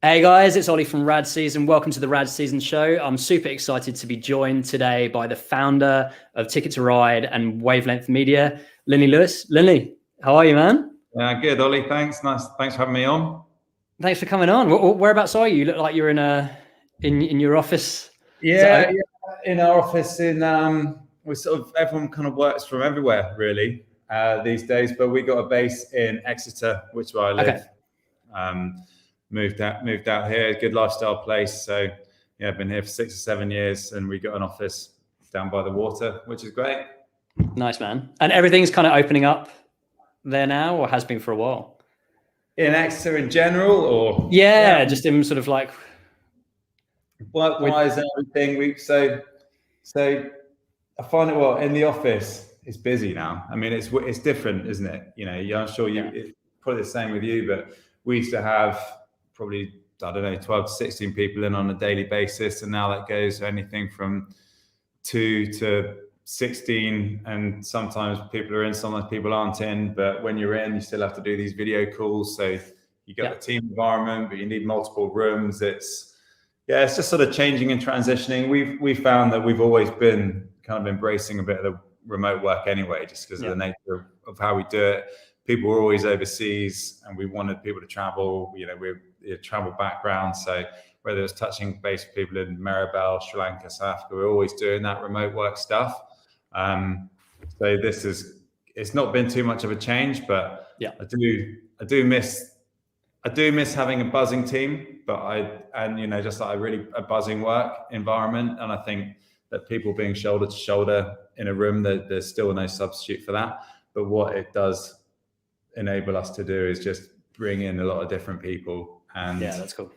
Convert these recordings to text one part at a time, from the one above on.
Hey guys, it's Ollie from Rad Season. Welcome to the Rad Season show. I'm super excited to be joined today by the founder of Ticket to Ride and Wavelength Media, Linley Lewis. Linley, how are you, man? Good, Ollie. Thanks. Nice. Thanks for having me on. Thanks for coming on. Whereabouts are you? You look like you're in your office. Yeah, in our office. We everyone kind of works from everywhere really these days, but we got a base in Exeter, which is where I live. Okay. Moved out here, good lifestyle place. So yeah, I've been here for 6 or 7 years, and we got an office down by the water, which is great. Nice, man. And everything's kind of opening up there now, or has been for a while? In Exeter in general, or just in sort of like work-wise and everything. So I find it in the office it's busy now. I mean, it's different, isn't it? You know, I'm sure it's probably the same with you, but we used to have probably, I don't know, 12 to 16 people in on a daily basis. And now that goes to anything from 2 to 16. And sometimes people are in, sometimes people aren't in. But when you're in, you still have to do these video calls. So you got the team environment, but you need multiple rooms. It's just sort of changing and transitioning. We found that we've always been kind of embracing a bit of the remote work anyway, just because of the nature of how we do it. People were always overseas, and we wanted people to travel. You know, we're a travel background, so whether it's touching base with people in Maribel, Sri Lanka, South Africa, we're always doing that remote work stuff. So it's not been too much of a change, but I do miss having a buzzing team, but just like a buzzing work environment. And I think that people being shoulder to shoulder in a room, there's still no substitute for that. But what it does enable us to do is just bring in a lot of different people, and that's cool.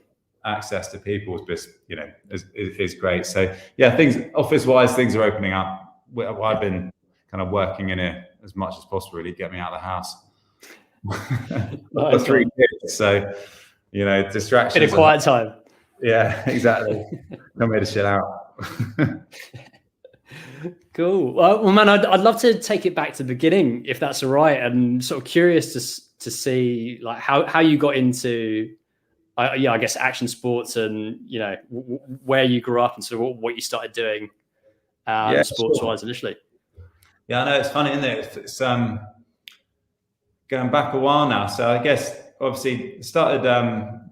Access to people is great. So things office wise, things are opening up. I've been kind of working in it as much as possible, really get me out of the house. I've got 3 kids, so distractions. In a quiet time. Yeah, exactly. Come here to chill out. Cool. Well, man, I'd love to take it back to the beginning, if that's all right, and sort of curious to see like how you got into, I guess, action sports, and where you grew up and sort of what you started doing sports-wise initially. Yeah, I know, it's funny, isn't it? It's going back a while now. So I guess obviously started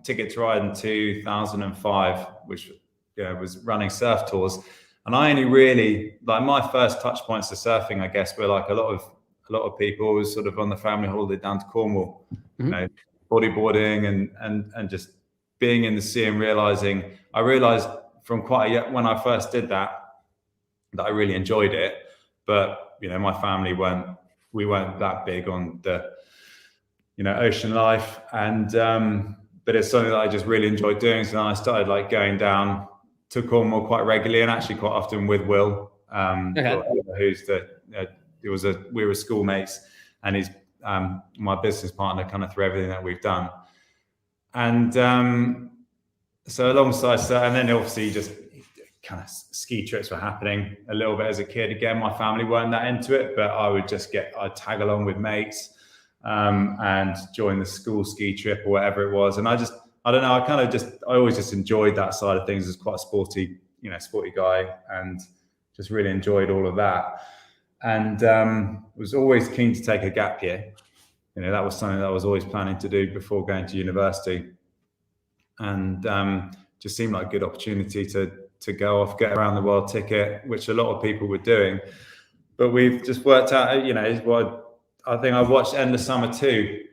Ticket to Ride in 2005, which was running surf tours. And I only really, like, my first touch points to surfing, I guess, were like a lot of people was sort of on the family holiday down to Cornwall, bodyboarding and just being in the sea and I realized from when I first did that I really enjoyed it. But, my family weren't that big on the, ocean life. And, but it's something that I just really enjoyed doing. So then I started like going down to Cornwall quite regularly, and actually quite often with Will, who's we were schoolmates, and he's my business partner kind of through everything that we've done. And so alongside that, and then obviously just kind of ski trips were happening a little bit as a kid. Again, my family weren't that into it, but I'd tag along with mates and join the school ski trip or whatever it was. And I don't know, I always just enjoyed that side of things as quite a sporty guy, and just really enjoyed all of that. And was always keen to take a gap year. That was something that I was always planning to do before going to university. And just seemed like a good opportunity to go off, get around the world ticket, which a lot of people were doing. But we've just worked out, I think I watched Endless Summer 2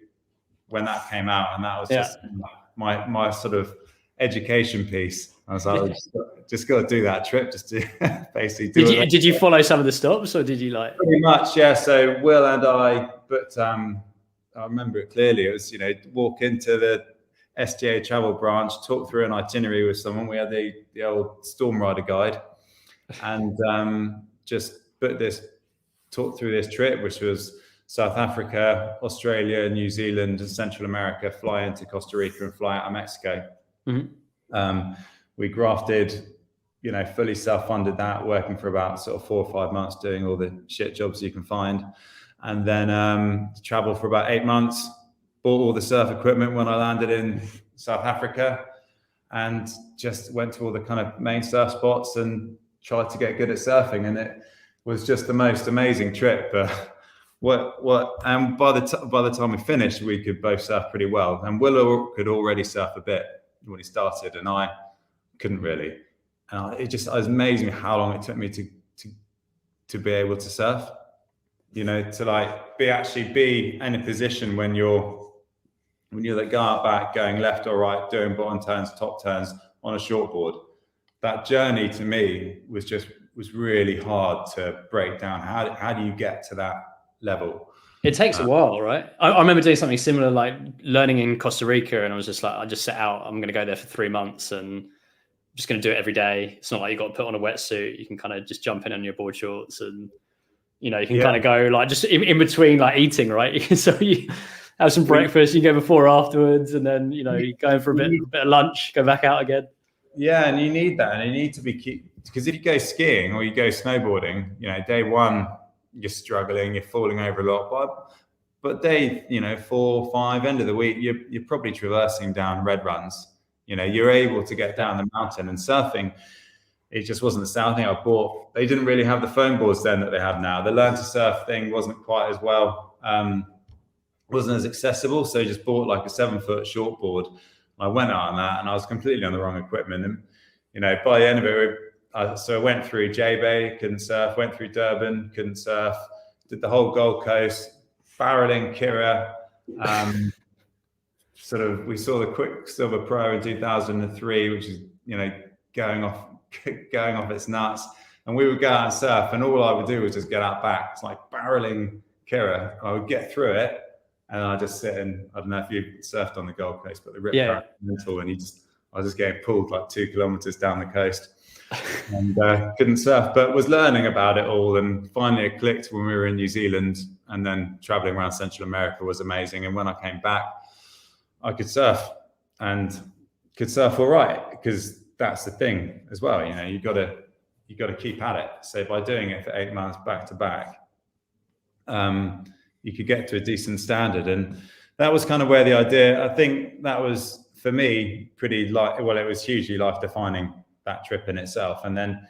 when that came out, and that was just my sort of education piece. I was like, just got to do that trip, just to basically do it. Did you follow some of the stops, or did you like? Pretty much, yeah. So Will and I, but I remember it clearly. It was, walk into the SGA travel branch, talk through an itinerary with someone. We had the old Storm Rider guide, and just talk through this trip, which was South Africa, Australia, New Zealand, and Central America, fly into Costa Rica and fly out of Mexico. Mm-hmm. We grafted, fully self-funded that, working for about sort of 4 or 5 months, doing all the shit jobs you can find. And then traveled for about 8 months, bought all the surf equipment when I landed in South Africa, and just went to all the kind of main surf spots and tried to get good at surfing. And it was just the most amazing trip. But and by the time we finished, we could both surf pretty well. And Will could already surf a bit when he started, and I couldn't really. And it was amazing how long it took me to be able to surf. You know, to like be in a position when you're like go out back, going left or right, doing bottom turns, top turns on a shortboard. That journey to me was really hard to break down. How do you get to that level? It takes a while, right? I remember doing something similar, like learning in Costa Rica, and I was just like, I just set out, I'm going to go there for 3 months and I'm just going to do it every day. It's not like you've got to put on a wetsuit. You can kind of just jump in on your board shorts and, you know, you can kind of go like just in between like eating, right? So you have some breakfast, you go before or afterwards, and then, you know, you go in for a bit of lunch, go back out again. Yeah, and you need that. And you need to because if you go skiing or you go snowboarding, you know, day one, you're struggling, you're falling over a lot. But day, you know, 4, 5, end of the week, you're probably traversing down red runs. You know, you're able to get down the mountain. And surfing, it just wasn't the sound thing I bought. They didn't really have the foam boards then that they have now. The learn to surf thing wasn't quite as well, wasn't as accessible. So I just bought like a 7-foot shortboard. I went out on that and I was completely on the wrong equipment. And, you know, by the end of it, so I went through J-Bay, couldn't surf, went through Durban, couldn't surf, did the whole Gold Coast, barreling Kira. We saw the Quicksilver Pro in 2003, which is, you know, going off its nuts. And we would go out and surf, and all I would do was just get out back. It's like barreling Kira. I would get through it, and I just sit in. I don't know if you surfed on the Gold Coast, but the rip current mental, and I was just getting pulled like 2 kilometers down the coast, and couldn't surf, but was learning about it all. And finally, it clicked when we were in New Zealand, and then traveling around Central America was amazing. And when I came back, I could surf, and could surf all right, because that's the thing as well. You know, you got to keep at it. So by doing it for 8 months back to back, you could get to a decent standard. And that was kind of where the idea, I think that was for me it was hugely life defining, that trip in itself. And then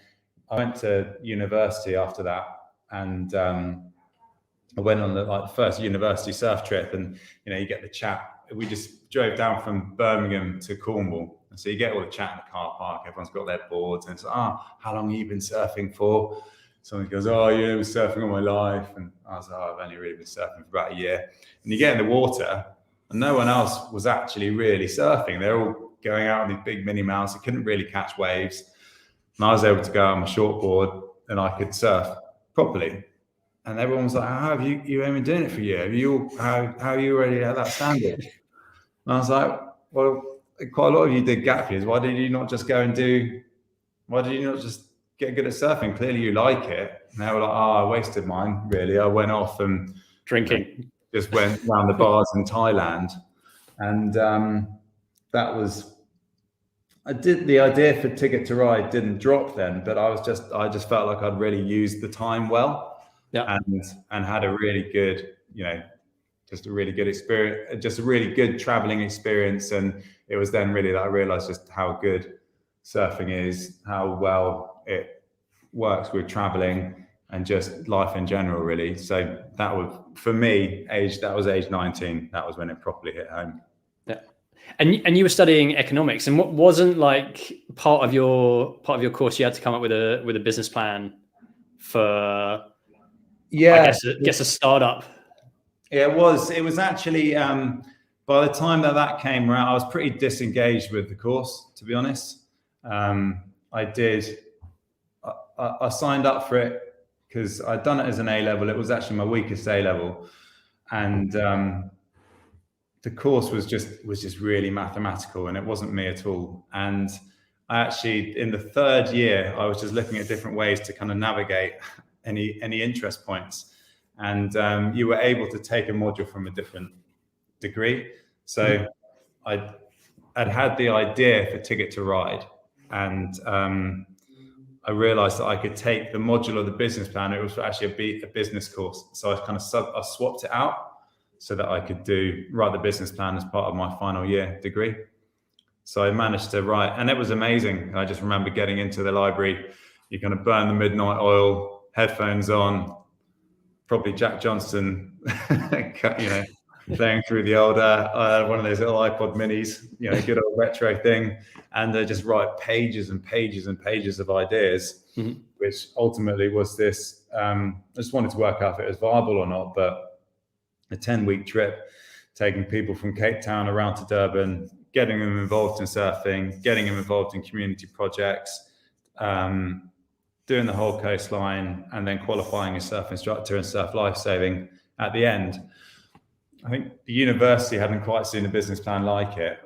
I went to university after that, and I went on the first university surf trip, and, you know, you get the chat. We just drove down from Birmingham to Cornwall. And so you get all the chat in the car park. Everyone's got their boards, and it's like, how long have you been surfing for? Someone goes, I was surfing all my life. And I was like, I've only really been surfing for about a year. And you get in the water, and no one else was actually really surfing. They're all going out on these big mini mounts. They couldn't really catch waves. And I was able to go out on my shortboard, and I could surf properly. And everyone was like, how have you only been doing it for a year? How are you already at that standard? And I was like, well, quite a lot of you did gap years. Why did you not just get good at surfing? Clearly you like it. And they were like, I wasted mine, really. I went off and drinking. Just went around the bars in Thailand. And the idea for Ticket to Ride didn't drop then, but I just felt like I'd really used the time well. Yeah. And had a really good, you know, just a really good experience, just a really good traveling experience. And it was then really that I realized just how good surfing is, how well it works with traveling and just life in general, really. So that was, for me, age 19. That was when it properly hit home. Yeah. And you were studying economics, and what wasn't like part of your course, you had to come up with a business plan for, I guess a startup. Yeah, it was actually, by the time that came around, I was pretty disengaged with the course, to be honest. I signed up for it because I'd done it as an A-level. It was actually my weakest A-level. And the course was just really mathematical, and it wasn't me at all. And I actually, in the third year, I was just looking at different ways to kind of navigate any interest points. And you were able to take a module from a different degree. So I'd had the idea for Ticket to Ride, and I realized that I could take the module of the business plan. It was actually a business course. So I swapped it out so that I could write the business plan as part of my final year degree. So I managed to write, and it was amazing. I just remember getting into the library. You kind of burn the midnight oil, headphones on, probably Jack Johnson, playing through the old one of those little iPod minis, good old retro thing, and just write pages and pages and pages of ideas, which ultimately was this. I just wanted to work out if it was viable or not, but a 10-week trip, taking people from Cape Town around to Durban, getting them involved in surfing, getting them involved in community projects, doing the whole coastline, and then qualifying as surf instructor and surf lifesaving at the end. I think the university hadn't quite seen a business plan like it.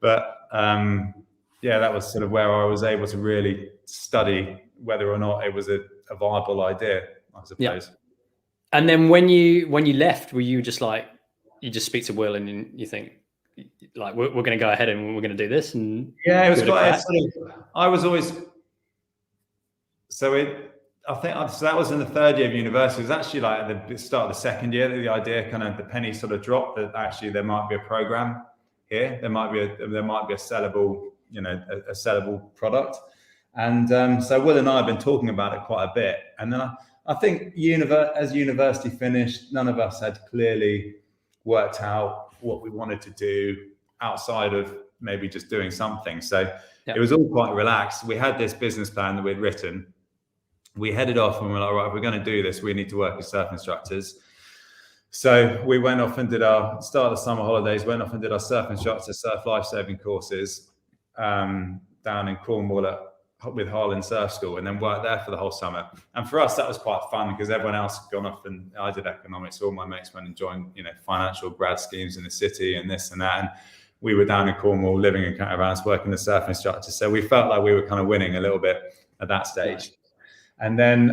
But that was sort of where I was able to really study whether or not it was a viable idea, I suppose. Yeah. And then when you left, were you just like, you just speak to Will and you think, like, we're going to go ahead and we're going to do this? And yeah, it was quite, I was always, so that was in the third year of university. It was actually like at the start of the second year that the idea the penny sort of dropped that actually there might be a program here. There might be a sellable, a sellable product. And so Will and I have been talking about it quite a bit. And then I think as university finished, none of us had clearly worked out what we wanted to do outside of maybe just doing something. So It was all quite relaxed. We had this business plan that we'd written. We headed off and we're like, right, if we're going to do this, we need to work as surf instructors. So we went off and did our start of the summer holidays, went off and did our surf instructor, surf lifesaving courses down in Cornwall with Harlan Surf School, and then worked there for the whole summer. And for us, that was quite fun because everyone else had gone off, and I did economics. All my mates went and joined, financial grad schemes in the city and this and that. And we were down in Cornwall, living in caravans, working as surf instructors. So we felt like we were kind of winning a little bit at that stage. And then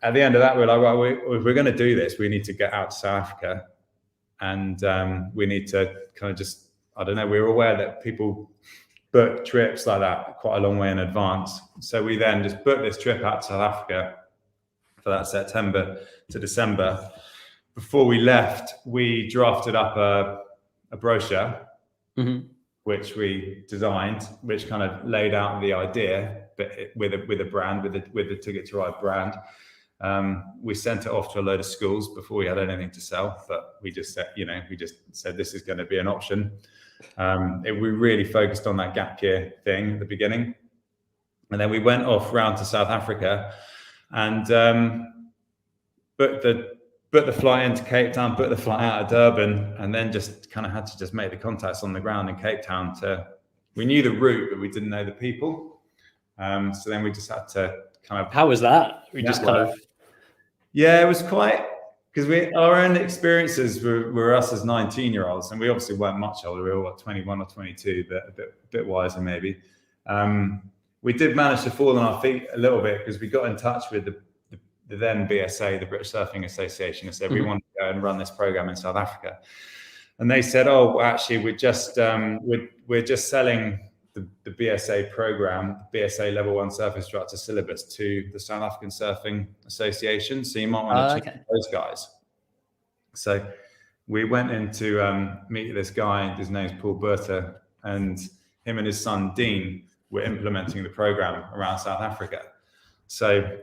at the end of that, we were like, right, if we're going to do this, we need to get out to South Africa. And we need to kind of just, I don't know, we were aware that people book trips like that quite a long way in advance. So we then just booked this trip out to South Africa for that September to December. Before we left, we drafted up a brochure, which we designed, which kind of laid out the idea, but with a brand, with the Ticket to Ride brand. We sent it off to a load of schools before we had anything to sell, but we just said this is going to be an option. We really focused on that gap year thing at the beginning, and then we went off round to South Africa and booked the flight into Cape Town, booked the flight out of Durban, and then just kind of had to just make the contacts on the ground in Cape Town. We knew the route, but we didn't know the people. So then we just had to kind of. How was that? Yeah, it was quite. Because our own experiences were us as 19-year-olds, and we obviously weren't much older. We were 21 or 22, but a bit wiser maybe. We did manage to fall on our feet a little bit because we got in touch with the then BSA, the British Surfing Association, and said we want to go and run this program in South Africa. And they said, "Oh, well, actually, we're just selling the BSA program, the BSA Level 1 Surf Instructor syllabus to the South African Surfing Association. So you might want to check those guys." So we went in to meet this guy. His name's Paul Berta, and him and his son Dean were implementing the program around South Africa. So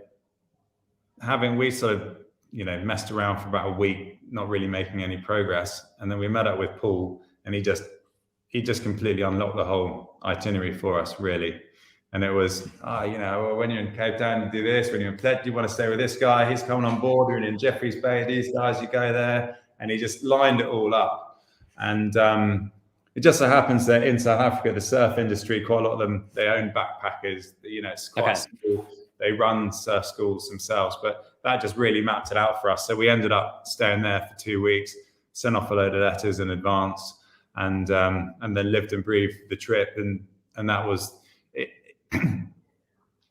we sort of messed around for about a week, not really making any progress, and then we met up with Paul, and he just completely unlocked the whole itinerary for us, really. And it was, when you're in Cape Town, you do this. When you're in Plet, you want to stay with this guy. He's coming on board. You're in Jeffreys Bay. These guys, you go there. And he just lined it all up. And it just so happens that in South Africa, the surf industry, quite a lot of them, they own backpackers. It's quite simple. They run surf schools themselves. But that just really mapped it out for us. So we ended up staying there for 2 weeks, sent off a load of letters in advance, and then lived and breathed the trip, and that was it.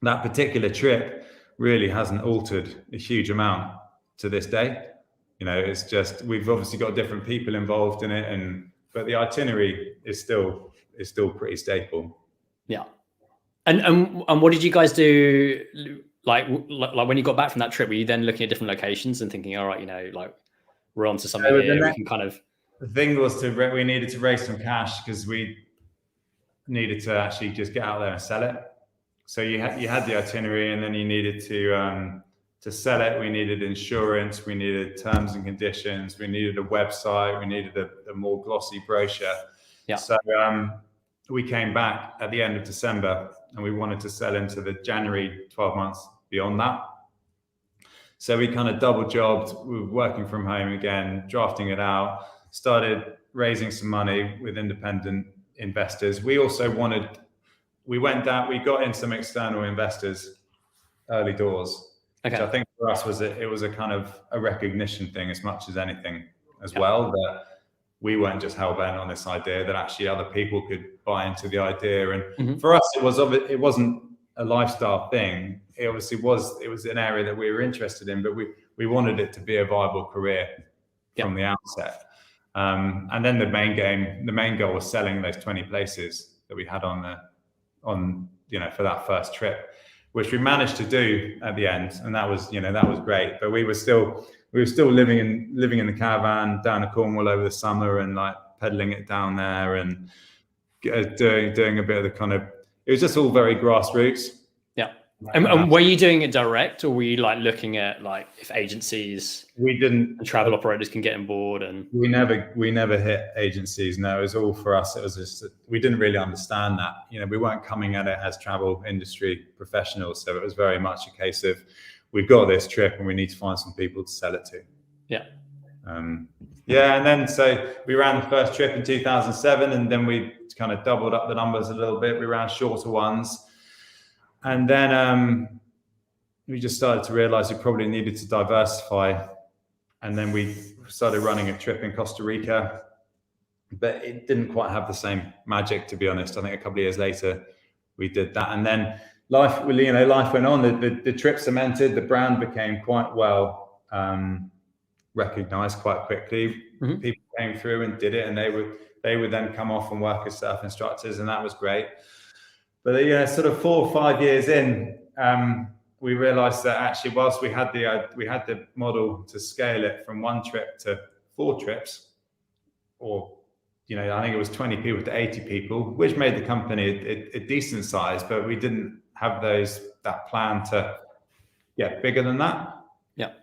That particular trip really hasn't altered a huge amount to this day. It's just we've obviously got different people involved in it, but the itinerary is still pretty staple. Yeah. And what did you guys do? Like when you got back from that trip, were you then looking at different locations and thinking, all right, we're on to something here, we can kind of. The thing was we needed to raise some cash because we needed to actually just get out there and sell it. So you had the itinerary, and then you needed to sell it. We needed insurance, we needed terms and conditions, we needed a website, we needed a more glossy brochure. Yeah. So we came back at the end of December, and we wanted to sell into the January 12 months beyond that. So we kind of double jobbed. We were working from home again, drafting it out, started raising some money with independent investors. We also we got in some external investors early doors, okay. which I think for us it was a kind of a recognition thing as much as anything as well, that we weren't just hell-bent on this idea, that actually other people could buy into the idea. And for us, it wasn't a lifestyle thing. It obviously was an area that we were interested in, but we wanted it to be a viable career from the outset. And then the main goal was selling those 20 places that we had on for that first trip, which we managed to do at the end, and that was great. But we were still living in the caravan down in Cornwall over the summer, and like pedaling it down there, and doing a bit of the kind of, it was just all very grassroots. Yeah. And were you doing it direct, or were you like looking at like if agencies and travel operators can get on board? And we never hit agencies. No, it was all for us. It was just, we didn't really understand that. We weren't coming at it as travel industry professionals. So it was very much a case of, we've got this trip and we need to find some people to sell it to. Yeah. And then so we ran the first trip in 2007, and then we kind of doubled up the numbers a little bit. We ran shorter ones. And then we just started to realize we probably needed to diversify. And then we started running a trip in Costa Rica, but it didn't quite have the same magic, to be honest. I think a couple of years later we did that. And then life went on. The trip cemented, the brand became quite well recognized quite quickly. People came through and did it, and they would then come off and work as surf instructors, and that was great. But sort of 4 or 5 years in, we realized that actually, whilst we had the model to scale it from 1 trip to 4 trips, or I think it was 20 people to 80 people, which made the company a decent size, but we didn't have that plan to get bigger than that. Yeah.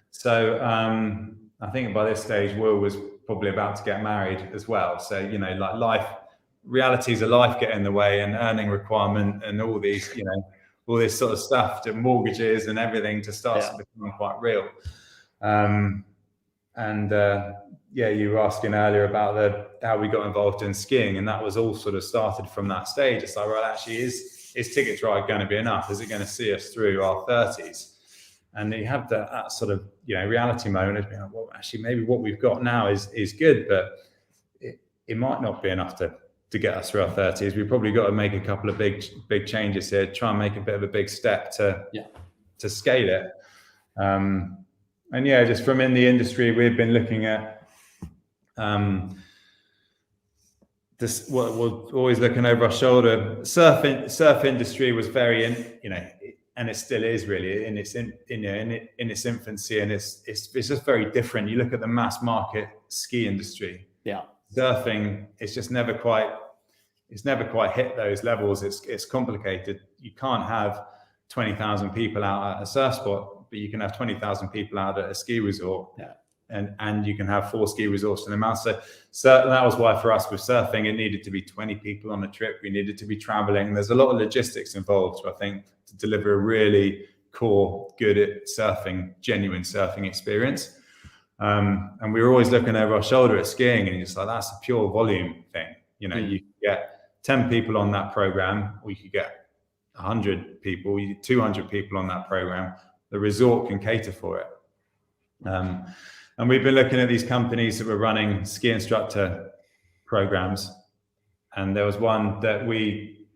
So I think by this stage, Will was probably about to get married as well. So like life. Realities of life get in the way, and earning requirement, and all these, all this sort of stuff, to mortgages and everything, to start to become quite real. You were asking earlier about how we got involved in skiing, and that was all sort of started from that stage. It's like, well, actually, is Ticket to Ride going to be enough? Is it going to see us through our 30s? And you have that sort of reality moment of being like, well, actually, maybe what we've got now is good, but it might not be enough to get us through our 30s. We've probably got to make a couple of big changes here, try and make a bit of a big step to scale it. Just from in the industry, we've been looking at this. What we're always looking over our shoulder. Surf industry was very and it still is really in its infancy, and it's just very different. You look at the mass market ski industry. Yeah. Surfing, it's never quite hit those levels. It's complicated. You can't have 20,000 people out at a surf spot, but you can have 20,000 people out at a ski resort. Yeah. And you can have 4 ski resorts in a month. So that was why for us with surfing, it needed to be 20 people on a trip. We needed to be traveling. There's a lot of logistics involved, I think, to deliver a really core, good at surfing, genuine surfing experience. And we were always looking over our shoulder at skiing, and it's like, that's a pure volume thing. You could get 10 people on that program, or you could get 100 people, 200 people on that program. The resort can cater for it. And we've been looking at these companies that were running ski instructor programs, and there was one that we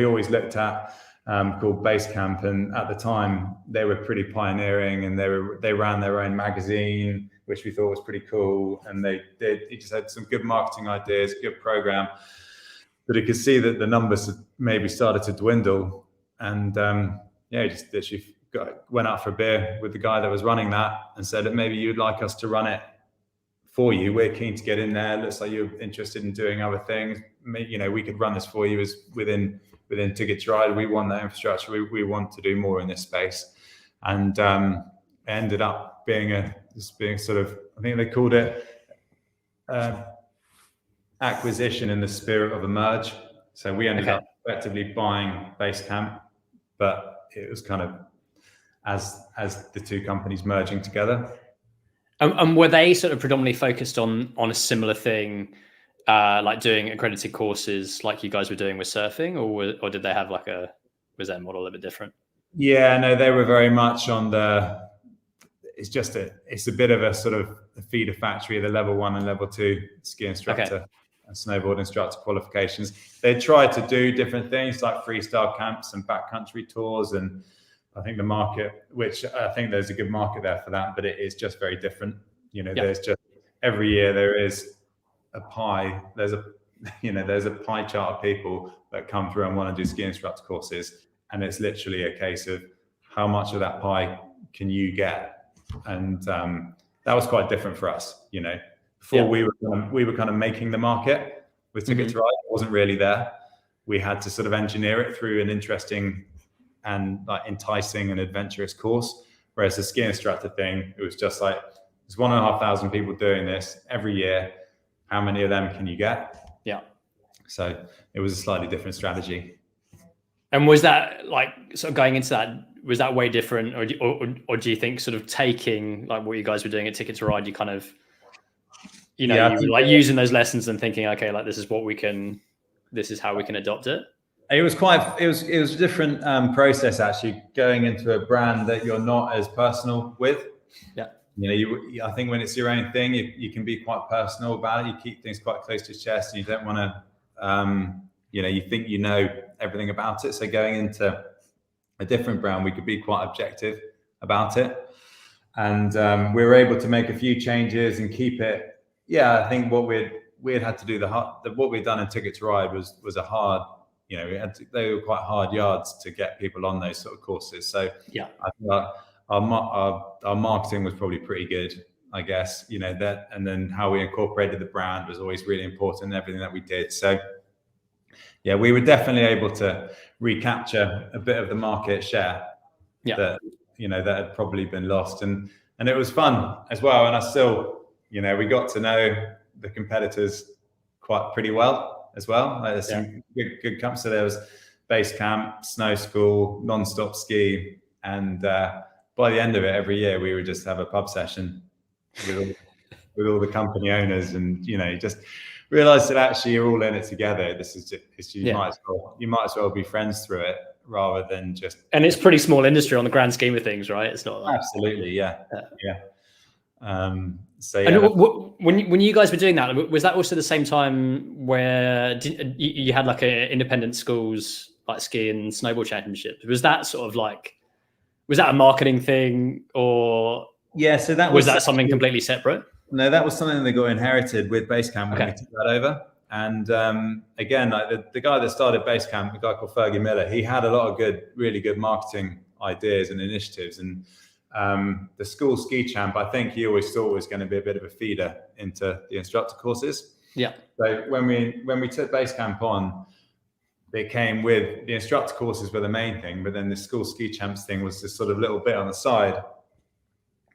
always looked at called Basecamp, and at the time they were pretty pioneering, and they ran their own magazine, which we thought was pretty cool, and they just had some good marketing ideas, good program, but you could see that the numbers had maybe started to dwindle, and just literally went out for a beer with the guy that was running that and said that maybe you'd like us to run it for you. We're keen to get in there. Looks like you're interested in doing other things. we could run this for you as within Ticket to Ride. We want that infrastructure. We want to do more in this space. And it ended up being sort of, I think they called it acquisition in the spirit of a merge. So we ended up effectively buying Basecamp, but it was kind of as the two companies merging together. And were they sort of predominantly focused on a similar thing, like doing accredited courses like you guys were doing with surfing, or did they have was their model a bit different? Yeah, no, they were very much on it's a bit of a sort of a feeder factory, the level 1 and level 2 ski instructor and snowboard instructor qualifications. They tried to do different things like freestyle camps and backcountry tours, and I think the market, which I think there's a good market there for that, but it is just very different. There's just every year there is a pie. There's a pie chart of people that come through and want to do ski instructor courses, and it's literally a case of how much of that pie can you get. And that was quite different for us. Before we were kind of making the market with Ticket to Ride. It wasn't really there. We had to sort of engineer it through an interesting and enticing and adventurous course. Whereas the ski instructor thing, it was just like, there's 1,500 people doing this every year. How many of them can you get? Yeah. So it was a slightly different strategy. And was that sort of going into that, was that way different, or do you think sort of taking what you guys were doing at Ticket to Ride, you kind of, you were using those lessons and thinking, okay, this is how we can adopt it? It was a different process actually, going into a brand that you're not as personal with. Yeah. I think when it's your own thing, you can be quite personal about it. You keep things quite close to your chest, and you don't want to, you think you know everything about it. So going into a different brand, we could be quite objective about it. And we were able to make a few changes and keep it. Yeah, I think what we had to do, what we'd done in Ticket to Ride was a hard, they were quite hard yards to get people on those sort of courses. So yeah, I think our marketing was probably pretty good, I guess, that, and then how we incorporated the brand was always really important in everything that we did. So yeah, we were definitely able to recapture a bit of the market share that had probably been lost. And it was fun as well. And I still, we got to know the competitors pretty well as well. There's some good camps. So there was Basecamp, Snow School, Non-Stop Ski. And by the end of it, every year, we would just have a pub session with all the company owners, and, you just realize that actually you're all in it together. You might as well be friends through it rather than just. And it's pretty small industry on the grand scheme of things, right? It's not absolutely, yeah. So and when you guys were doing that, was that also the same time where you had an independent schools ski and snowboard championships? Was that sort of was that a marketing thing, or so was that something completely separate? No, that was something that got inherited with Basecamp when we took that over. And again, the guy that started Basecamp, a guy called Fergie Miller, he had a lot of really good marketing ideas and initiatives. And the school ski champ, I think he always thought was going to be a bit of a feeder into the instructor courses. Yeah. So when we took Basecamp on, it came with the instructor courses were the main thing, but then the school ski champs thing was this sort of little bit on the side.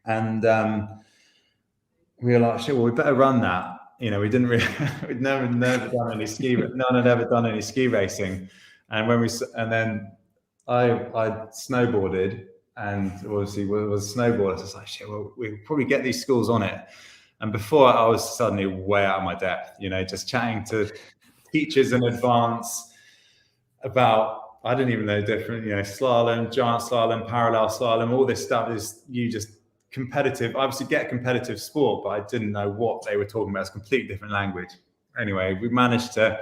And we were like, shit, well, we better run that. We didn't really, we'd never done any ski, but none had ever done any ski racing. And then I snowboarded, and obviously was snowboarders. I was like, shit, well, we'll probably get these schools on it. And before, I was suddenly way out of my depth, just chatting to teachers in advance about, I didn't even know different, slalom, giant slalom, parallel slalom, all this stuff is competitive. Obviously get competitive sport, but I didn't know what they were talking about. It's a completely different language. Anyway, we managed to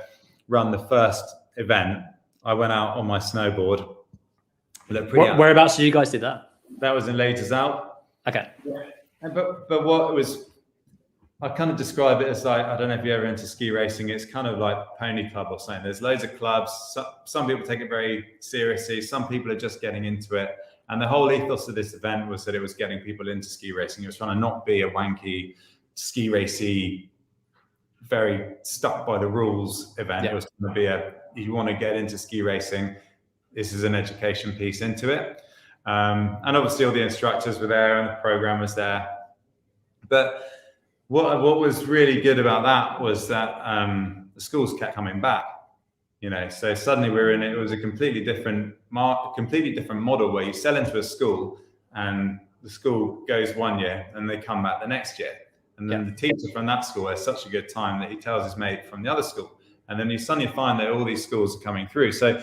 run the first event. I went out on my snowboard. Whereabouts did you guys do that? That was in Ladies Out. Okay. Yeah. But what it was, I kind of describe it as I don't know if you're ever into ski racing. It's kind of like Pony Club or something. There's loads of clubs. Some people take it very seriously. Some people are just getting into it. And the whole ethos of this event was that it was getting people into ski racing. It was trying to not be a wanky ski racy very stuck by the rules event. It was going to be you want to get into ski racing, this is an education piece into it. And obviously all the instructors were there and the program was there. But what was really good about that was that the schools kept coming back. So suddenly it was a completely different model where you sell into a school and the school goes 1 year and they come back the next year. And then the teacher from that school has such a good time that he tells his mate from the other school. And then you suddenly find that all these schools are coming through. So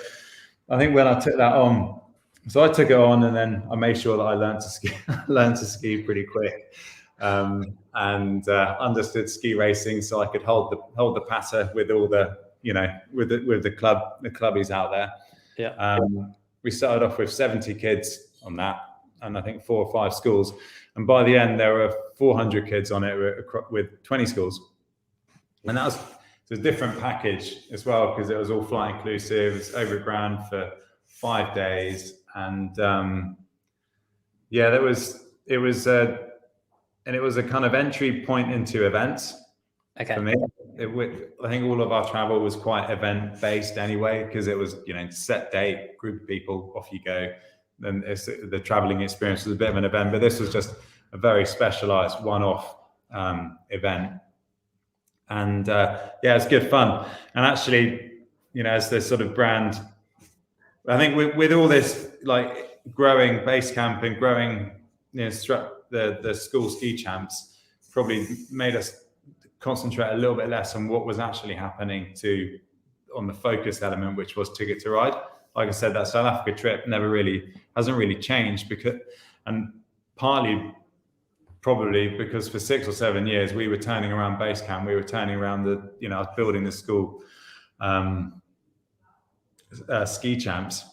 I think when I took that on, so I took it on and then I made sure that I learned to ski pretty quick. And understood ski racing, so I could hold the patter with all the with the clubbies out there. We started off with 70 kids on that, and I think 4 or 5 schools, and by the end there were 400 kids on it with 20 schools, and that was a different package as well because it was all flight inclusive. It was over £1,000 for 5 days, and it was a kind of entry point into events for me. I think all of our travel was quite event based anyway, because it was, set date, group of people, off you go. Then the traveling experience was a bit of an event, but this was just a very specialized one-off event. And it's good fun. And actually, as the sort of brand, I think with all this, like growing base camp and growing, the school ski champs, probably made us concentrate a little bit less on what was actually happening on the focus element, which was Ticket to Ride. Like I said, that South Africa trip hasn't really changed and partly probably because for 6 or 7 years we were turning around base camp, we were turning around I was building the school ski champs,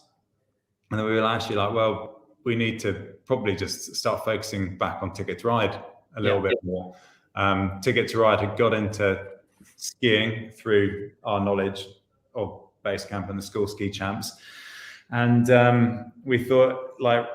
and then we were actually like, well, we need to probably just start focusing back on Ticket to Ride a little bit more. Ticket to Ride had got into skiing through our knowledge of base camp and the school ski champs, and we thought, like,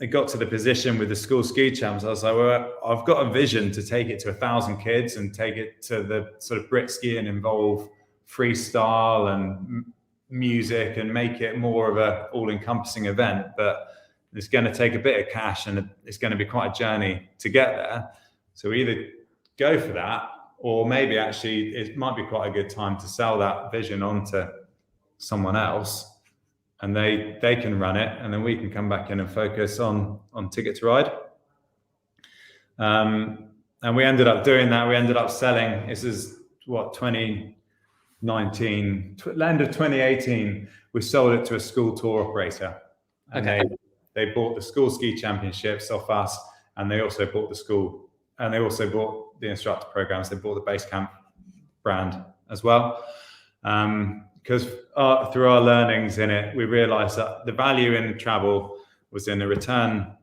it got to the position with the school ski champs. I was like, well, I've got a vision to take it to 1,000 kids and take it to the sort of Brit ski and involve freestyle and music and make it more of a all-encompassing event. But it's going to take a bit of cash and it's going to be quite a journey to get there. So we either go for that, or maybe actually it might be quite a good time to sell that vision onto someone else, and they can run it, and then we can come back in and focus on Ticket to Ride. And we ended up doing that. We ended up selling, this is 2019, end of 2018, we sold it to a school tour operator. And they bought the school ski championships off us, and they also bought the school, and they also bought the instructor programs. They bought the base camp brand as well. Because through our learnings in it, we realized that the value in travel was in the return,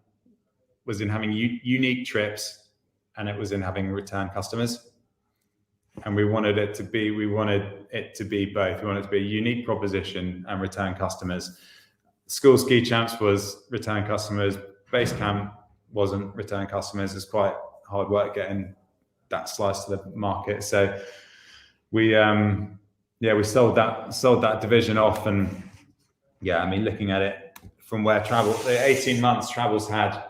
was in having unique trips, and it was in having return customers. And we wanted it to be both. We wanted it to be a unique proposition and return customers. School ski champs was return customers. Base camp wasn't return customers. It's quite hard work getting that slice to the market. So we sold that division off. And looking at it from where the 18 months travel's had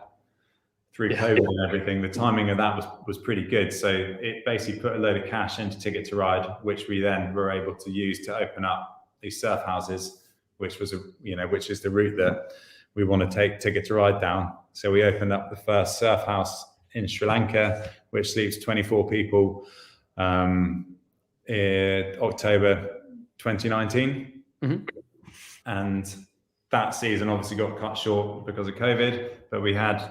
through COVID and everything, the timing of that was pretty good. So it basically put a load of cash into Ticket to Ride, which we then were able to use to open up these surf houses, which is the route that we want to take Ticket to Ride down. So we opened up the first surf house in Sri Lanka, which sleeps 24 people, in October 2019. Mm-hmm. And that season obviously got cut short because of COVID, but we had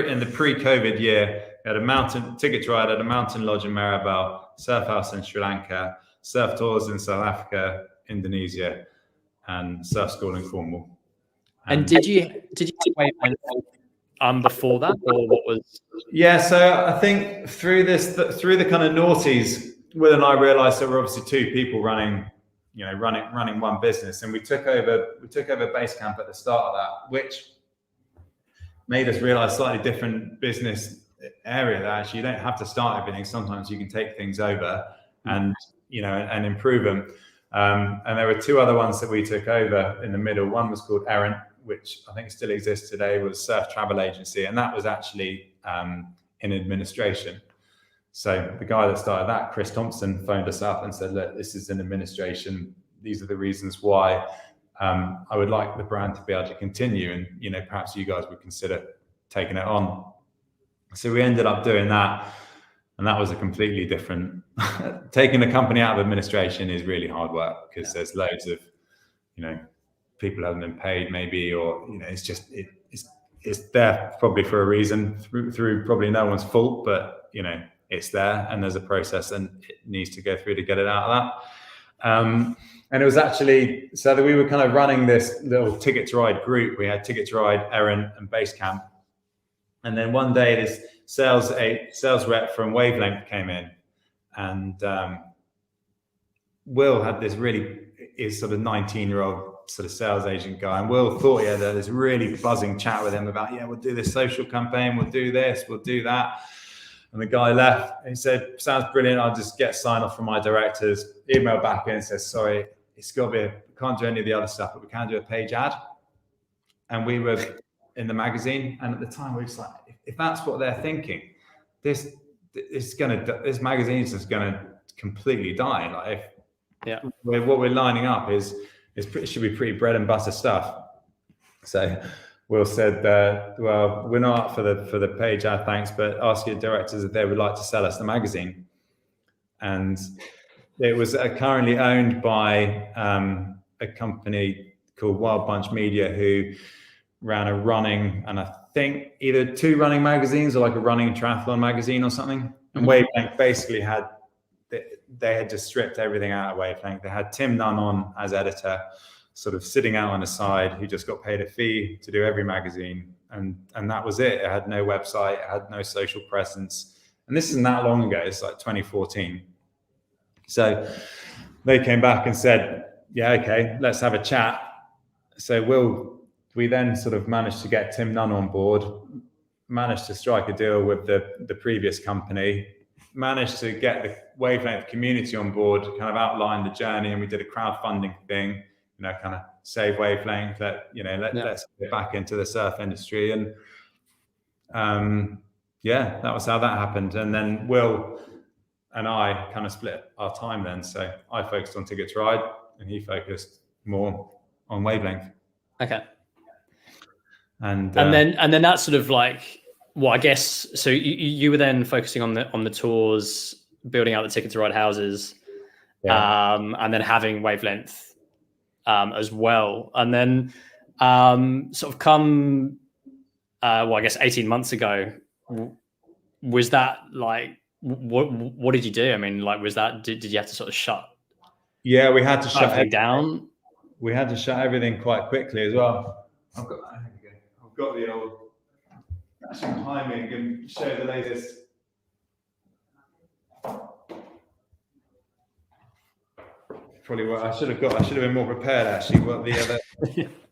in the pre-COVID year, we had Ticket to Ride at a mountain lodge in Maribel, surf house in Sri Lanka, surf tours in South Africa, Indonesia, and surf school in Cornwall. And did you before that, or what was? Yeah, so I think through the kind of noughties, Will and I realised that we're obviously two people running one business, and we took over base camp at the start of that, which made us realise slightly different business area that actually you don't have to start everything. Sometimes you can take things over and and improve them. And there were 2 other ones that we took over in the middle. One was called Errant, which I think still exists today, was Surf Travel Agency, and that was actually in administration. So the guy that started that, Chris Thompson, phoned us up and said, look, this is in administration. These are the reasons why I would like the brand to be able to continue, and perhaps you guys would consider taking it on. So we ended up doing that, and that was a completely different. Taking a company out of administration is really hard work, because there's loads of people who haven't been paid maybe, or it's just it's there probably for a reason, through probably no one's fault, but it's there, and there's a process and it needs to go through to get it out of that. And it was actually so that we were kind of running this little Ticket to Ride group. We had Ticket to Ride, Erin, and Basecamp. And then one day this sales rep from Wavelength came in, and Will had this is sort of 19-year-old sort of sales agent guy. And Will thought he had this really buzzing chat with him about, we'll do this social campaign, we'll do this, we'll do that. And the guy left. He said, sounds brilliant. I'll just get sign off from my directors. Email back in and says, sorry, it's got to be, we can't do any of the other stuff, but we can do a page ad. And we were in the magazine. And at the time, we were just like, if that's what they're thinking, this magazine is just going to completely die. Like, what we're lining up should be pretty bread and butter stuff. So Will said, well, we're not up for the page ad, thanks, but ask your directors if they would like to sell us the magazine. And it was currently owned by a company called Wild Bunch Media, who ran a running, and I think either 2 running magazines or like a running triathlon magazine or something. And Wavelength basically they had just stripped everything out of Wavelength. They had Tim Nunn on as editor, sort of sitting out on the side, who just got paid a fee to do every magazine. And that was it. It had no website, it had no social presence. And this isn't that long ago, it's like 2014. So they came back and said, yeah, okay, let's have a chat. So we then sort of managed to get Tim Nunn on board, managed to strike a deal with the previous company, managed to get the Wavelength community on board, kind of outline the journey, and we did a crowdfunding thing, kind of save Wavelength, let's get back into the surf industry. And that was how that happened. And then Will and I kind of split our time then. So I focused on Ticket to Ride, and he focused more on Wavelength. Okay. And then that's sort of like, well, I guess, so you were then focusing on the tours, building out the Ticket to Ride houses, and then having Wavelength as well. And then sort of come, I guess 18 months ago, was that like, what did you do? I mean, like, was that, did you have to sort of shut? Yeah, we had to shut everything down. We had to shut everything quite quickly as well. I've got the old national timing and show the latest. Probably what I should have been more prepared actually. What the other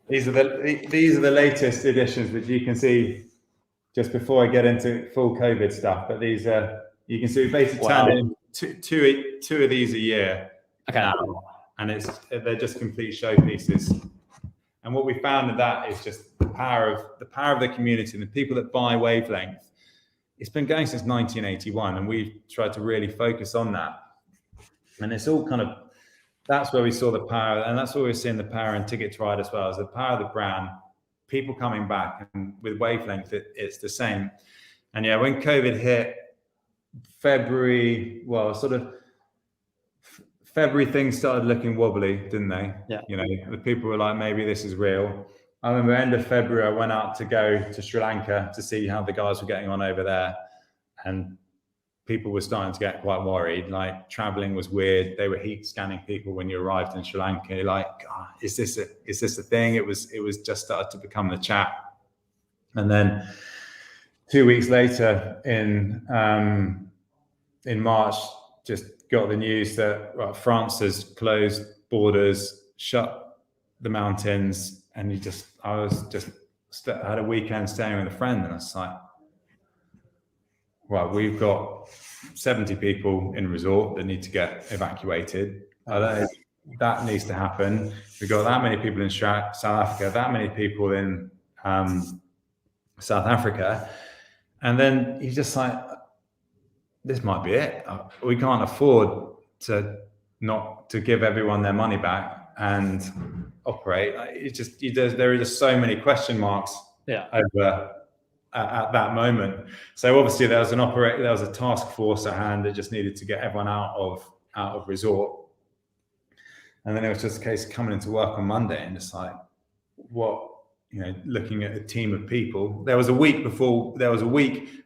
these are the latest editions, which you can see just before I get into full COVID stuff. But these you can see we basically turned in two of these a year. Okay. Now, and they're just complete showpieces. And what we found in that is just the power of the community and the people that buy Wavelength. It's been going since 1981, and we've tried to really focus on that. And it's all kind of, that's where we saw the power, and that's where we're seeing the power in Ticket to Ride as well, is the power of the brand, people coming back. And with Wavelength, it's the same. And yeah, when COVID hit, February, things started looking wobbly, didn't they? Yeah. The people were like, maybe this is real. I remember end of February, I went out to go to Sri Lanka to see how the guys were getting on over there. And people were starting to get quite worried. Like, traveling was weird. They were heat scanning people when you arrived in Sri Lanka. You're like, God, is this a thing? It was just started to become the chat. And then 2 weeks later in March, just got the news that France has closed borders, shut the mountains, and I had a weekend staying with a friend, and I was like, right, we've got 70 people in resort that need to get evacuated. That needs to happen. We've got that many people in South Africa, that many people in South Africa. And then you're just like, this might be it. We can't afford to not to give everyone their money back and operate. There are just so many question marks over at that moment. So obviously there was a task force at hand that just needed to get everyone out of resort. And then it was just a case of coming into work on Monday and just like, looking at a team of people. There was a week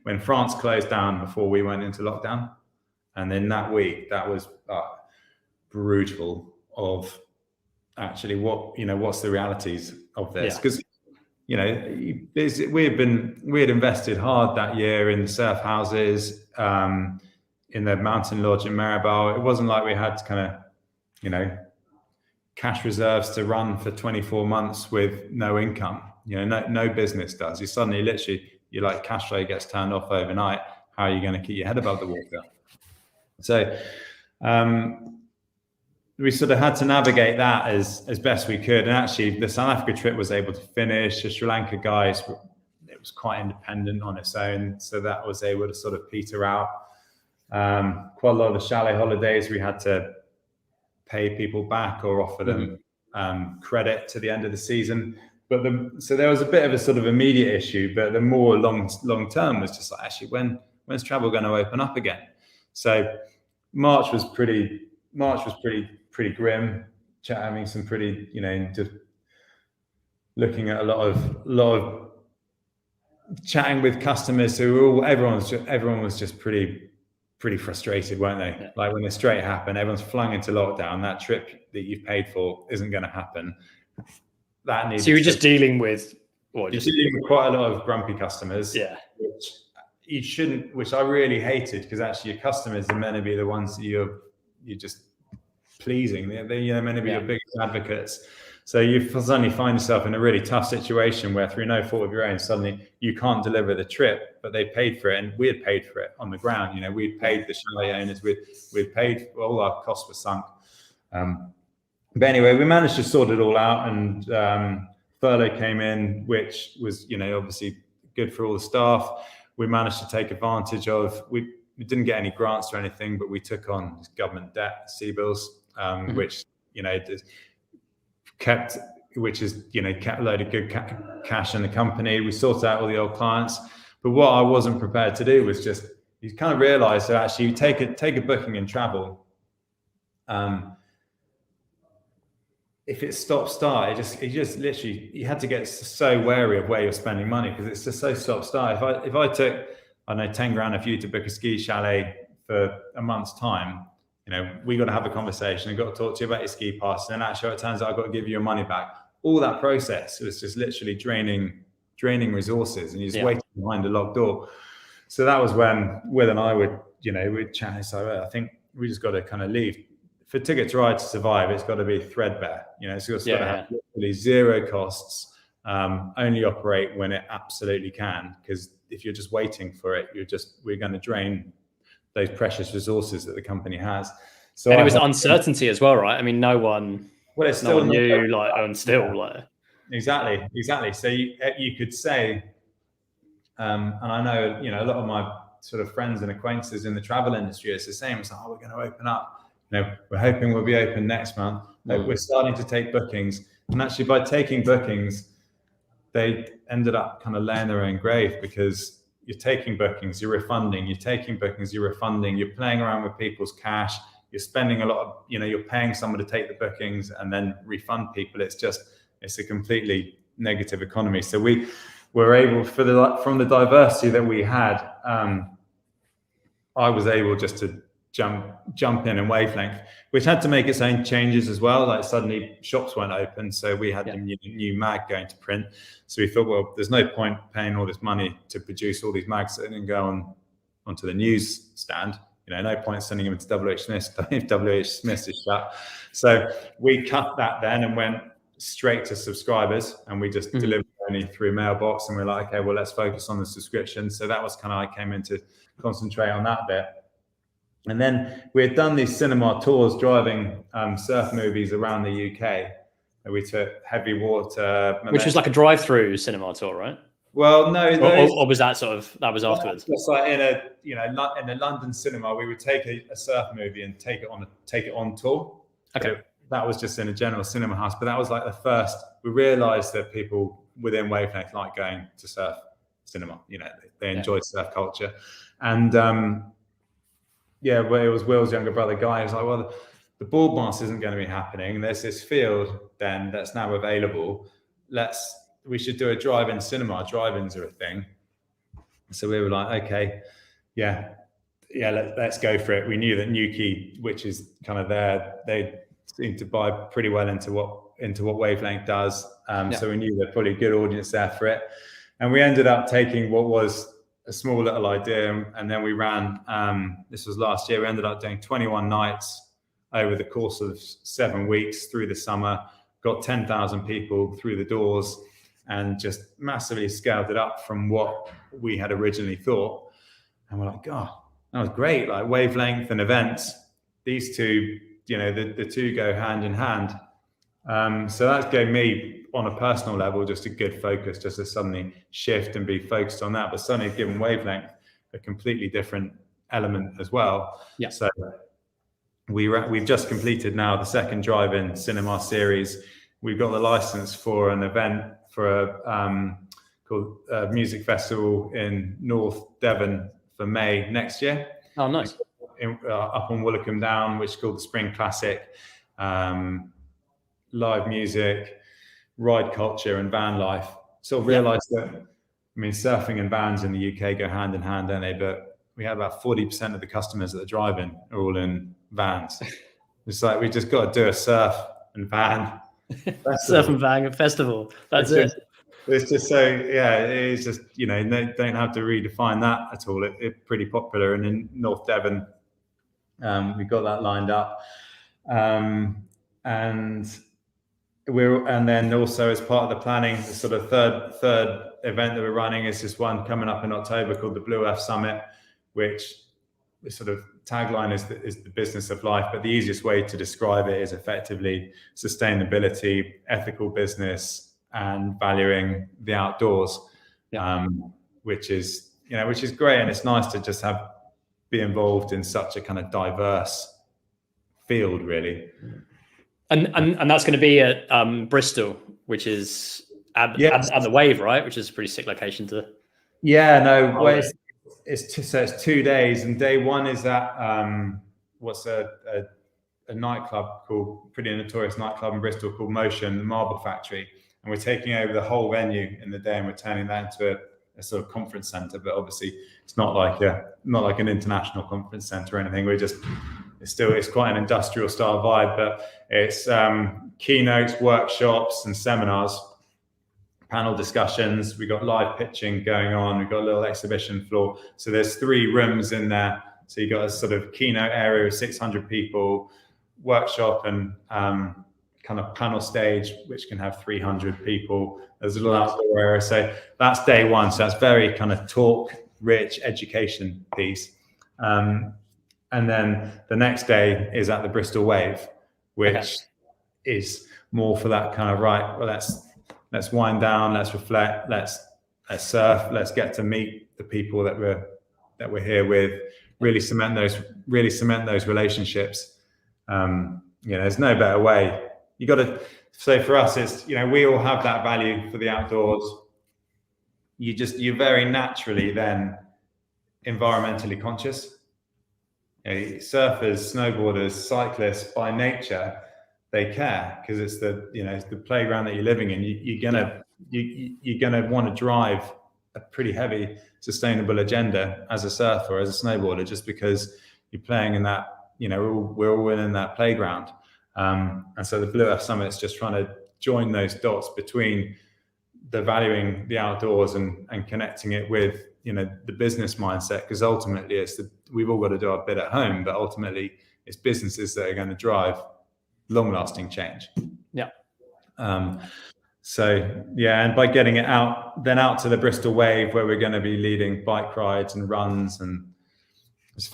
when France closed down before we went into lockdown. And then that week, that was brutal of actually what's the realities of this? Because, we had invested hard that year in surf houses, in the mountain lodge in Maribel. It wasn't like we had kind of, cash reserves to run for 24 months with no income. No business does. You suddenly your cash flow gets turned off overnight. How are you going to keep your head above the water? So we sort of had to navigate that as best we could. And actually the South Africa trip was able to finish. The Sri Lanka guys, it was quite independent on its own. So that was able to sort of peter out. Quite a lot of the chalet holidays, we had to pay people back or offer them credit to the end of the season. So there was a bit of a sort of immediate issue, but the more long term was just like, actually, when's travel going to open up again? So March was pretty grim. Having some pretty, just looking at a lot of chatting with customers who everyone was just pretty frustrated, weren't they? Yeah. Like when the Strait happened, everyone's flung into lockdown. That trip that you've paid for isn't going to happen. So you were just dealing with what? You're dealing with quite a lot of grumpy customers. Yeah. Which I really hated, because actually your customers are meant to be the ones that you're just pleasing. They're meant to be your biggest advocates. So you suddenly find yourself in a really tough situation where, through no fault of your own, suddenly you can't deliver the trip, but they paid for it, and we had paid for it on the ground. We'd paid the chalet owners, we'd paid, all our costs were sunk. But anyway, we managed to sort it all out, and furlough came in, which was, obviously good for all the staff. We managed to take advantage of, we didn't get any grants or anything, but we took on government debt, C-bills, which, kept a load of good cash in the company. We sorted out all the old clients. But what I wasn't prepared to do was just, you kind of realize that actually you take a booking and travel. If it start, it just literally, you had to get so wary of where you're spending money, because it's just so start. If I took, I don't know, 10 grand of you to book a ski chalet for a month's time, we got to have a conversation and got to talk to you about your ski pass. And then actually it turns out I've got to give you your money back. All that process was just literally draining resources, and you're just waiting behind a locked door. So that was when Will and I would, we'd chat. So I think we just got to kind of leave. For Ticket to Ride to survive, it's got to be threadbare. So it's got to have literally zero costs, only operate when it absolutely can. Because if you're just waiting for it, we're going to drain those precious resources that the company has. So and it was uncertainty as well, right? I mean, no one knew, exactly. So you could say, and I know, a lot of my sort of friends and acquaintances in the travel industry, it's the same. It's like, we're going to open up. We're hoping we'll be open next month. We're starting to take bookings. And actually, by taking bookings, they ended up kind of laying their own grave, because you're taking bookings, you're refunding, you're taking bookings, you're refunding, you're playing around with people's cash, you're spending a lot of, you're paying someone to take the bookings and then refund people. It's a completely negative economy. So we were able, from the diversity that we had, I was able just to jump in Wavelength, which had to make its own changes as well. Like suddenly shops weren't open, so we had the new mag going to print. So we thought, well, there's no point paying all this money to produce all these mags and then go onto the news stand. No point sending them to WH Smith if WH Smith is shut. So we cut that then and went straight to subscribers, and we just delivered only through mailbox, and we're like, okay, well, let's focus on the subscription. So that was kind of, I came in to concentrate on that bit. And then we had done these cinema tours driving surf movies around the UK. And we took Heavy Water, which was like a drive-through cinema tour, right? Well, no, or was that that was afterwards? Just like in a London cinema, we would take a surf movie and take it on tour. Okay. That was just in a general cinema house, but that was like the first. We realised that people within Wavelength like going to surf cinema. They enjoy surf culture, and well, it was Will's younger brother Guy. He was like, well, the Boardmasters isn't going to be happening. There's this field then that's now available. We should do a drive-in cinema. Drive-ins are a thing. So we were like, okay, let's go for it. We knew that Newquay, which is kind of there, they seem to buy pretty well into what Wavelength does. So we knew there's probably a good audience there for it. And we ended up taking what was a small little idea, and then we ran, this was last year, we ended up doing 21 nights over the course of 7 weeks through the summer, got 10,000 people through the doors, and just massively scaled it up from what we had originally thought. And we're like, God, that was great. Like Wavelength and events, these two, the two go hand in hand. So that gave me, on a personal level, just a good focus, just to suddenly shift and be focused on that. But suddenly given Wavelength a completely different element as well. Yeah. So we've just completed now the second drive-in cinema series. We've got the license for an event for called a music festival in North Devon for May next year. Oh, nice. Up on Woolacombe Down, which is called the Spring Classic. Live music, ride culture, and van life. Sort of realised that, surfing and vans in the UK go hand in hand, don't they? But we have about 40% of the customers at the drive-in are all in vans. It's like we just got to do a surf and van surf and van festival. That's it. It's just so, it is just, don't have to redefine that at all. It's pretty popular. And in North Devon, we got that lined up. And then also as part of the planning, the sort of third event that we're running is this one coming up in October called the Blue Earth Summit, which the sort of tagline is the business of life, but the easiest way to describe it is effectively sustainability, ethical business, and valuing the outdoors, which is great. And it's nice to just be involved in such a kind of diverse field, really. And that's going to be at Bristol, which is at the Wave, right? Which is a pretty sick location to. Yeah, no, well, it's 2 days, and day one is at what's a nightclub pretty notorious nightclub in Bristol called Motion, the Marble Factory, and we're taking over the whole venue in the day, and we're turning that into a sort of conference center. But obviously, it's not like an international conference center or anything. It's quite an industrial style vibe, but it's keynotes, workshops, and seminars, panel discussions. We've got live pitching going on. We've got a little exhibition floor. So there's 3 rooms in there. So you've got a sort of keynote area of 600 people, workshop and kind of panel stage, which can have 300 people. There's a little outdoor area. So that's day one. So that's very kind of talk-rich education piece. And then the next day is at the Bristol Wave, which is more for that kind of, right, well, let's wind down, let's reflect, let's surf, let's get to meet the people that we're here with, really cement those relationships. There's no better way. You got to say, for us, it's, we all have that value for the outdoors. You're very naturally then environmentally conscious. Surfers, snowboarders, cyclists, by nature, they care because it's the playground that you're living in. You're gonna want to drive a pretty heavy sustainable agenda as a surfer, as a snowboarder, just because you're playing in that. We're all in that playground, and so the Blue Earth Summit is just trying to join those dots between the valuing the outdoors and connecting it with the business mindset, because ultimately we've all got to do our bit at home, but ultimately it's businesses that are going to drive long-lasting change. So yeah, and by getting it out to the Bristol Wave, where we're going to be leading bike rides and runs, and it's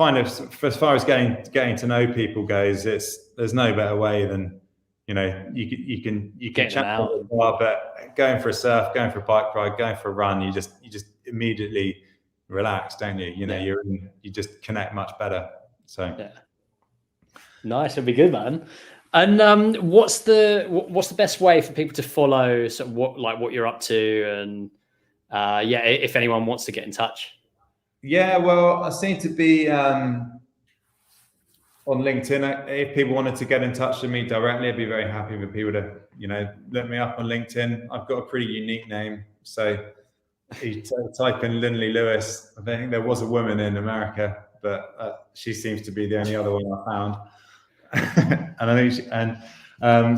as far as getting to know people goes, there's no better way than, you know, you can chat out, but going for a surf, going for a bike ride, going for a run, you just immediately relax, don't you? You know, you just connect much better. So yeah, nice. It'll be good, man. And what's the best way for people to follow sort of what you're up to, and if anyone wants to get in touch? Yeah, well, I seem to be on LinkedIn. If people wanted to get in touch with me directly, I'd be very happy for people to, you know, look me up on LinkedIn. I've got a pretty unique name, so you type in Linley Lewis. I think there was a woman in America, but she seems to be the only other one I found. And I think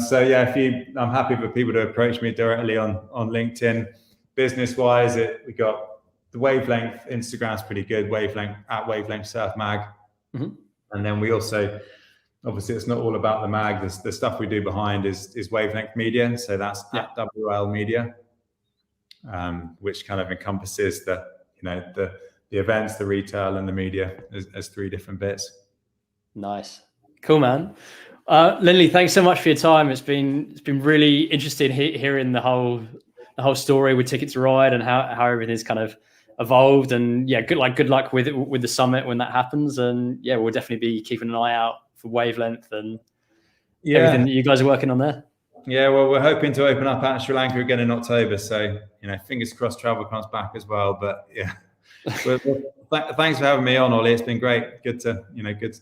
so yeah, I'm happy for people to approach me directly on LinkedIn. Business wise, we got the Wavelength Instagram's pretty good, Wavelength Surf Mag. Mm-hmm. And then we also, obviously it's not all about the mag, the stuff we do behind is Wavelength Media, so that's at WL Media, which kind of encompasses the events, the retail, and the media as 3 different bits. Nice. Cool, man. Linley, thanks so much for your time. It's been really interesting hearing the whole story with Ticket to Ride and how everything's kind of evolved. And yeah, good luck with the summit when that happens. And yeah, we'll definitely be keeping an eye out for Wavelength and everything that you guys are working on there. Yeah, well, we're hoping to open up at Sri Lanka again in October. So, you know, fingers crossed travel comes back as well. But yeah. Thanks for having me on, Ollie. It's been great. Good to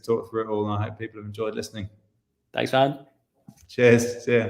talk through it all, and I hope people have enjoyed listening. Thanks, man. Cheers. See ya.